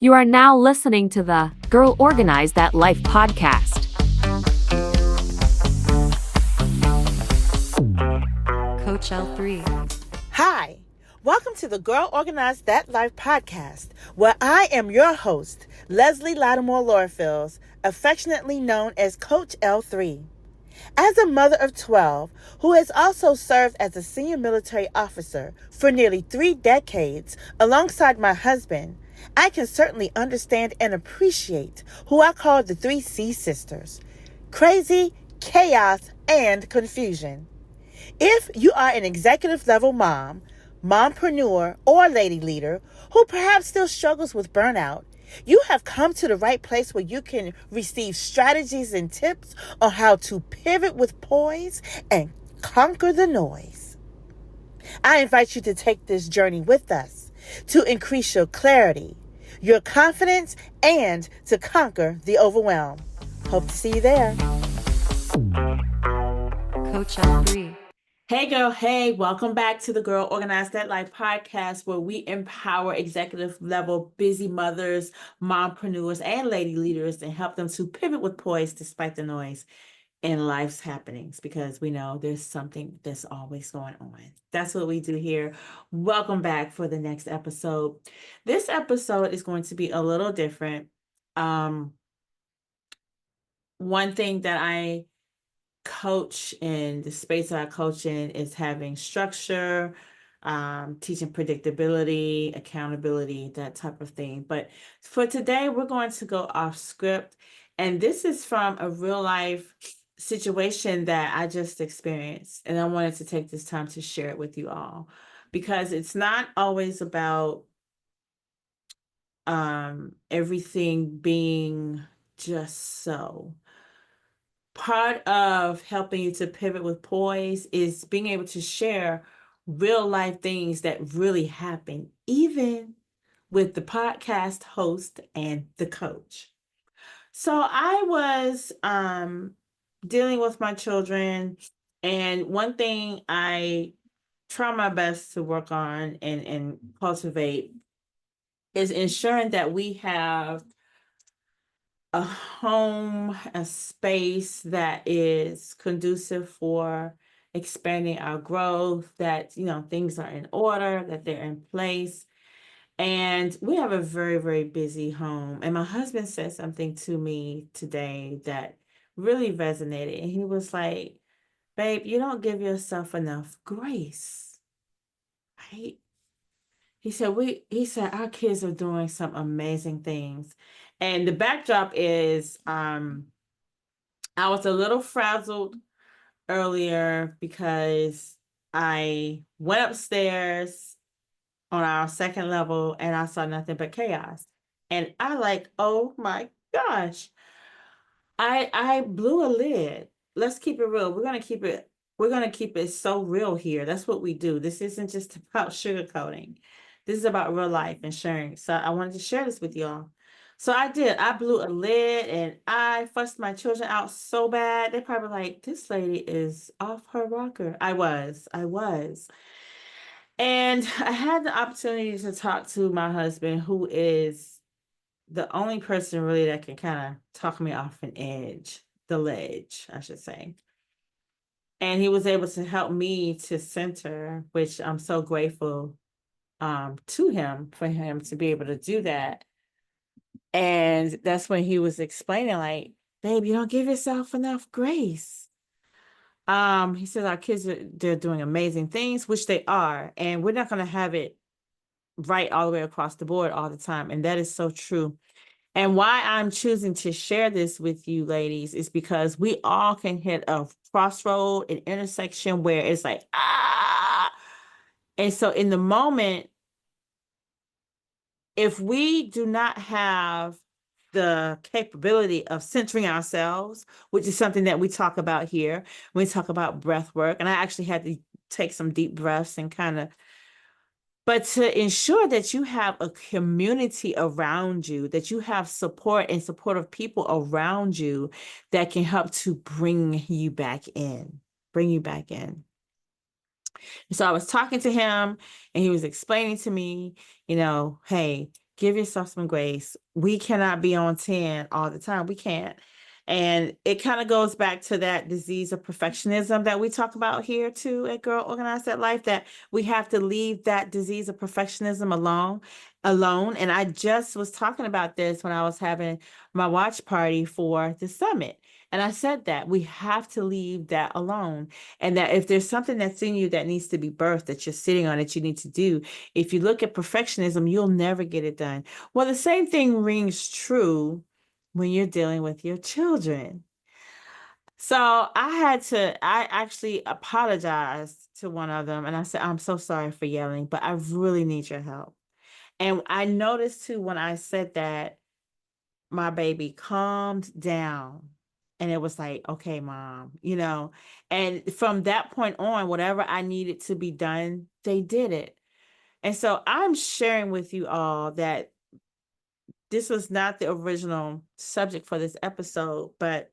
You are now listening to the Girl Organize That Life podcast. Coach L3. Hi, welcome to the Girl Organize That Life podcast, where I am your host, Leslie Latimore-Lorfils, affectionately known as Coach L3. As a mother of 12, who has also served as a senior military officer for nearly 3 decades alongside my husband, I can certainly understand and appreciate who I call the 3C sisters: crazy, chaos, and confusion. If you are an executive level mom, mompreneur, or lady leader who perhaps still struggles with burnout, you have come to the right place where you can receive strategies and tips on how to pivot with poise and conquer the noise. I invite you to take this journey with us to increase your clarity, your confidence, and to conquer the overwhelm. Hope to see you there. Coach L3. Hey girl, hey, welcome back to the Girl Organize That Life podcast, where we empower executive level busy mothers, mompreneurs, and lady leaders and help them to pivot with poise despite the noise in life's happenings, because we know there's something that's always going on. That's what we do here. Welcome back for the next episode. This episode is going to be a little different. One thing that I coach in the space that I coach in is having structure, teaching predictability, accountability, that type of thing. But for today, we're going to go off script. And this is from a real life situation that I just experienced. And I wanted to take this time to share it with you all, because it's not always about everything being just so. Part of helping you to pivot with poise is being able to share real life things that really happen, even with the podcast host and the coach. So I was dealing with my children, and one thing I try my best to work on and cultivate is ensuring that we have a home, a space that is conducive for expanding our growth, that, things are in order, that they're in place. And we have a very, very busy home. And my husband said something to me today that really resonated. And he was like, babe, you don't give yourself enough grace, right? He said our kids are doing some amazing things. And the backdrop is I was a little frazzled earlier because I went upstairs on our second level and I saw nothing but chaos. And I like, oh my gosh, I blew a lid. Let's keep it real. We're gonna keep it so real here. That's what we do. This isn't just about sugarcoating. This is about real life and sharing. So I wanted to share this with y'all. So I did. I blew a lid and I fussed my children out so bad. They probably like, this lady is off her rocker. I was. And I had the opportunity to talk to my husband, who is the only person really that can kind of talk me off the ledge, I should say. And he was able to help me to center, which I'm so grateful to him, for him to be able to do that. And that's when he was explaining, like, babe, you don't give yourself enough grace. He says our kids they're doing amazing things, which they are, and we're not going to have it right all the way across the board all the time. And that is so true. And why I'm choosing to share this with you ladies is because we all can hit a crossroad, an intersection where it's like, ah. And so in the moment, if we do not have the capability of centering ourselves, which is something that we talk about here, when we talk about breath work, and I actually had to take some deep breaths and but to ensure that you have a community around you, that you have support and supportive people around you that can help to bring you back in. So I was talking to him and he was explaining to me, hey, Give yourself some grace. We cannot be on 10 all the time. We can't. And it kind of goes back to that disease of perfectionism that we talk about here too at Girl Organize That Life, that we have to leave that disease of perfectionism alone. And I just was talking about this when I was having my watch party for the summit. And I said that we have to leave that alone. And that if there's something that's in you that needs to be birthed, that you're sitting on, that you need to do, if you look at perfectionism, you'll never get it done. Well, the same thing rings true when you're dealing with your children. So I actually apologized to one of them and I said, I'm so sorry for yelling, but I really need your help. And I noticed too, when I said that, my baby calmed down and it was like, okay, mom, and from that point on, whatever I needed to be done, they did it. And so I'm sharing with you all that this was not the original subject for this episode, but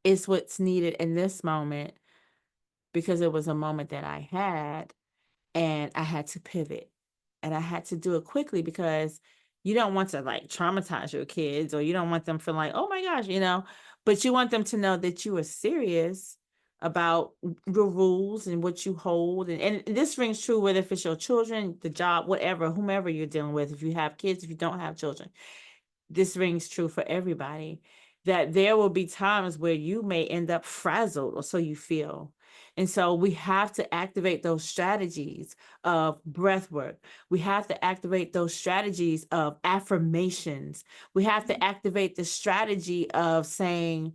it's what's needed in this moment because it was a moment that I had and I had to pivot and I had to do it quickly because you don't want to like traumatize your kids or you don't want them feeling like, oh my gosh, but you want them to know that you are serious about your rules and what you hold. And this rings true whether if it's your children, the job, whatever, whomever you're dealing with, if you have kids, if you don't have children, this rings true for everybody, that there will be times where you may end up frazzled or so you feel. And so we have to activate those strategies of breath work. We have to activate those strategies of affirmations. We have to activate the strategy of saying,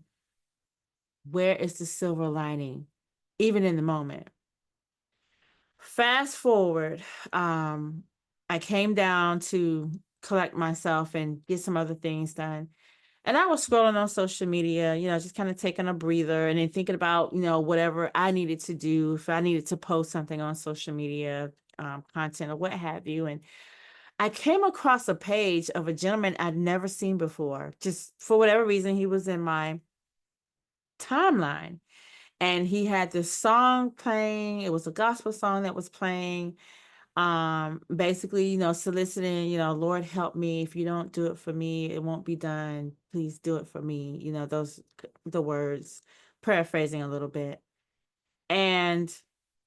where is the silver lining, even in the moment? Fast forward, I came down to collect myself and get some other things done. And I was scrolling on social media, just kind of taking a breather and then thinking about, whatever I needed to do, if I needed to post something on social media, content or what have you. And I came across a page of a gentleman I'd never seen before. Just for whatever reason, he was in my timeline. And he had this song playing. It was a gospel song that was playing. Basically, soliciting, Lord, help me. If you don't do it for me, it won't be done. Please do it for me. The words, paraphrasing a little bit. And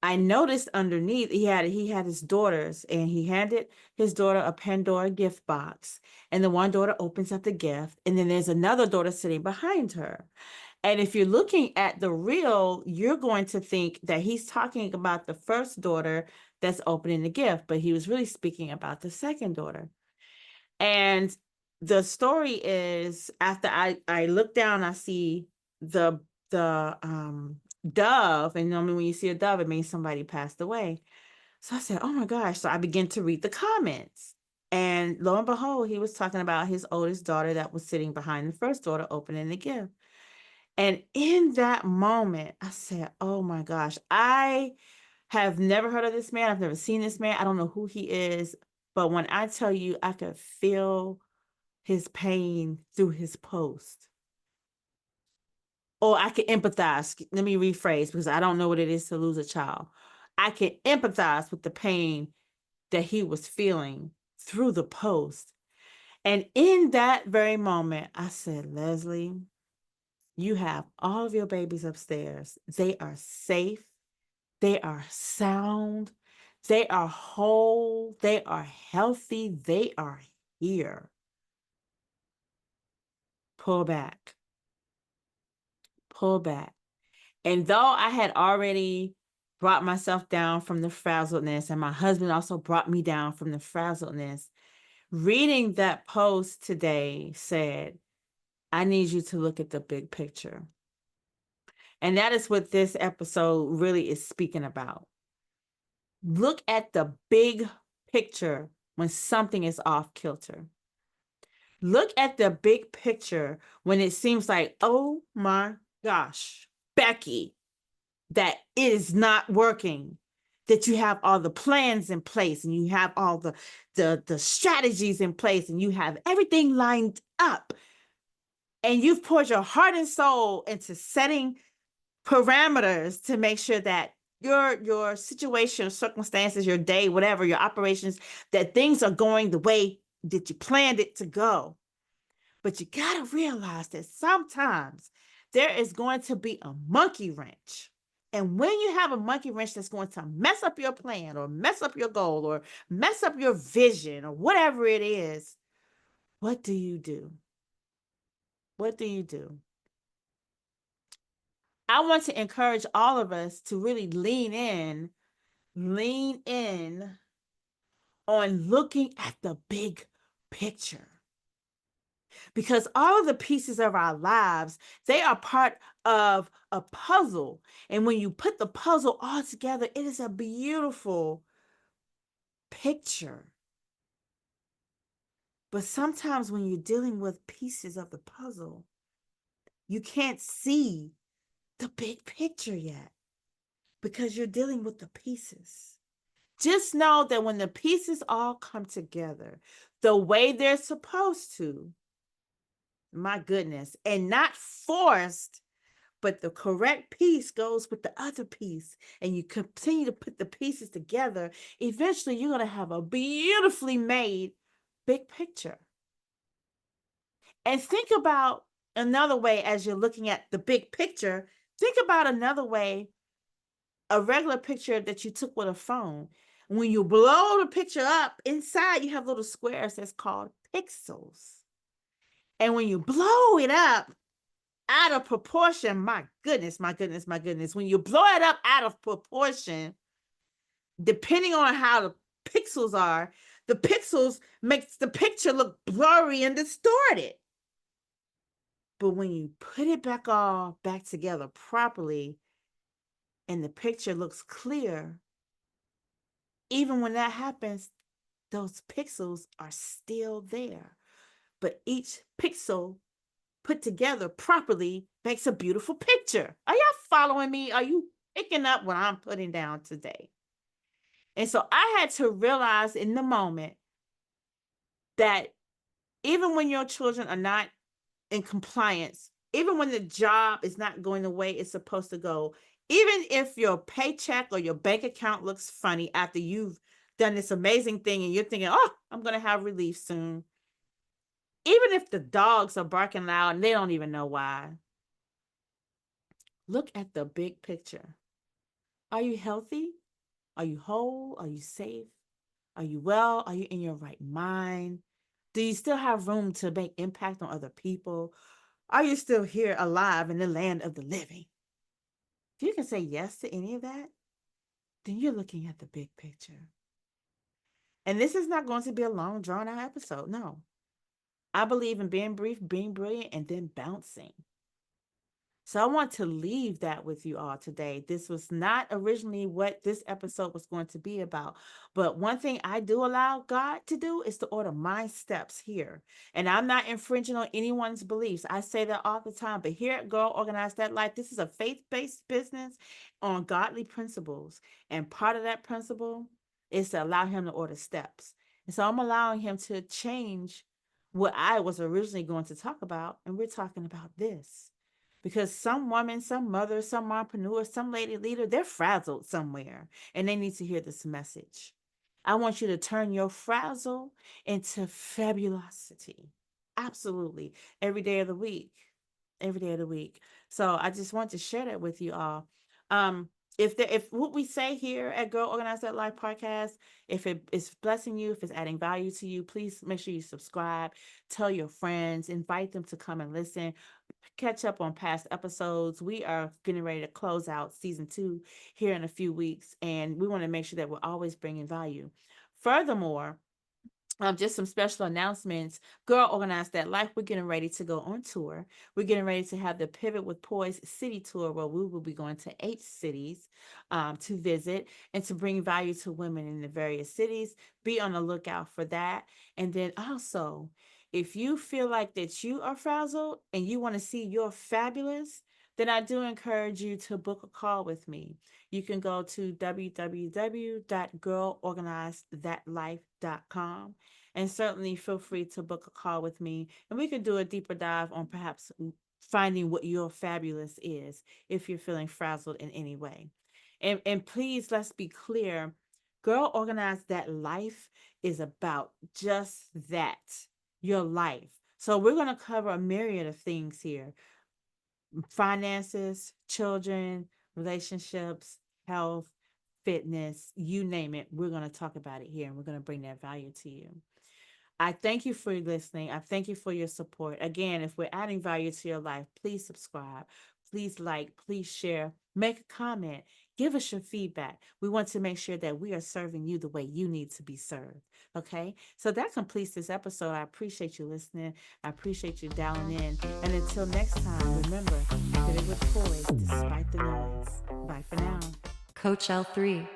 I noticed underneath he had his daughters and he handed his daughter a Pandora gift box. And the one daughter opens up the gift. And then there's another daughter sitting behind her. And if you're looking at the reel, you're going to think that he's talking about the first daughter that's opening the gift, but he was really speaking about the second daughter. And the story is, after I look down, I see the dove, and normally when you see a dove, it means somebody passed away. So I said, oh my gosh. So I began to read the comments. And lo and behold, he was talking about his oldest daughter that was sitting behind the first daughter opening the gift. And in that moment, I said, oh my gosh, I have never heard of this man. I've never seen this man. I don't know who he is. But when I tell you, I could feel his pain through his post. Or I can empathize. Let me rephrase because I don't know what it is to lose a child. I can empathize with the pain that he was feeling through the post. And in that very moment, I said, Leslie, you have all of your babies upstairs. They are safe. They are sound. They are whole. They are healthy. They are here. Pull back. Pull back. And though I had already brought myself down from the frazzledness, and my husband also brought me down from the frazzledness, reading that post today said, I need you to look at the big picture. And that is what this episode really is speaking about. Look at the big picture when something is off kilter. Look at the big picture when it seems like, oh my gosh, Becky, that it is not working, that you have all the plans in place and you have all the strategies in place and you have everything lined up and you've poured your heart and soul into setting parameters to make sure that your situation, circumstances, your day, whatever, your operations, that things are going the way that you planned it to go. But you got to realize that sometimes there is going to be a monkey wrench. And when you have a monkey wrench that's going to mess up your plan or mess up your goal or mess up your vision or whatever it is, what do you do? What do you do? I want to encourage all of us to really lean in on looking at the big picture. Because all of the pieces of our lives, they are part of a puzzle. And when you put the puzzle all together, it is a beautiful picture. But sometimes when you're dealing with pieces of the puzzle, you can't see the big picture yet because you're dealing with the pieces. Just know that when the pieces all come together the way they're supposed to, my goodness, and not forced, but the correct piece goes with the other piece, and you continue to put the pieces together, eventually you're going to have a beautifully made big picture. And think about another way as you're looking at the big picture. Think about another way, a regular picture that you took with a phone. When you blow the picture up, inside you have little squares that's called pixels. And when you blow it up out of proportion, my goodness, when you blow it up out of proportion, depending on how the pixels are, the pixels makes the picture look blurry and distorted. But when you put it back together properly and the picture looks clear, even when that happens, those pixels are still there. But each pixel put together properly makes a beautiful picture. Are y'all following me? Are you picking up what I'm putting down today? And so I had to realize in the moment that even when your children are not in compliance, even when the job is not going the way it's supposed to go, even if your paycheck or your bank account looks funny after you've done this amazing thing and you're thinking, oh, I'm going to have relief soon. Even if the dogs are barking loud and they don't even know why, look at the big picture. Are you healthy? Are you whole? Are you safe? Are you well? Are you in your right mind? Do you still have room to make impact on other people? Are you still here alive in the land of the living? If you can say yes to any of that, then you're looking at the big picture. And this is not going to be a long, drawn out episode. No. I believe in being brief, being brilliant, and then bouncing. So I want to leave that with you all today. This was not originally what this episode was going to be about. But one thing I do allow God to do is to order my steps here. And I'm not infringing on anyone's beliefs. I say that all the time. But here at Girl Organize That Life, this is a faith-based business on godly principles. And part of that principle is to allow him to order steps. And so I'm allowing him to change what I was originally going to talk about. And we're talking about this. Because some woman, some mother, some mompreneur, some lady leader, they're frazzled somewhere and they need to hear this message. I want you to turn your frazzle into fabulosity. Absolutely. Every day of the week. Every day of the week. So I just want to share that with you all. If what we say here at Girl Organize That Life podcast, if it is blessing you, if it's adding value to you, please make sure you subscribe, tell your friends, invite them to come and listen, catch up on past episodes. We are getting ready to close out season 2 here in a few weeks, and we want to make sure that we're always bringing value. Furthermore, just some special announcements. Girl Organize That Life, we're getting ready to go on tour. We're getting ready to have the Pivot with Poise City Tour, where we will be going to 8 cities to visit and to bring value to women in the various cities. Be on the lookout for that. And then also, if you feel like that you are frazzled and you want to see you're fabulous, then I do encourage you to book a call with me. You can go to www.girlorganizedthatlife.com and certainly feel free to book a call with me, and we can do a deeper dive on perhaps finding what your fabulous is if you're feeling frazzled in any way. And please, let's be clear. Girl Organize That Life is about just that, your life. So we're going to cover a myriad of things here: finances, children, relationships, health, fitness, you name it. We're going to talk about it here, and we're going to bring that value to you. I thank you for listening. I thank you for your support. Again, if we're adding value to your life, please subscribe, please like, please share, make a comment, give us your feedback. We want to make sure that we are serving you the way you need to be served. Okay, so that completes this episode. I appreciate you listening. I appreciate you dialing in. And until next time, remember, pivot with poise despite the noise. Bye for now. Coach L3.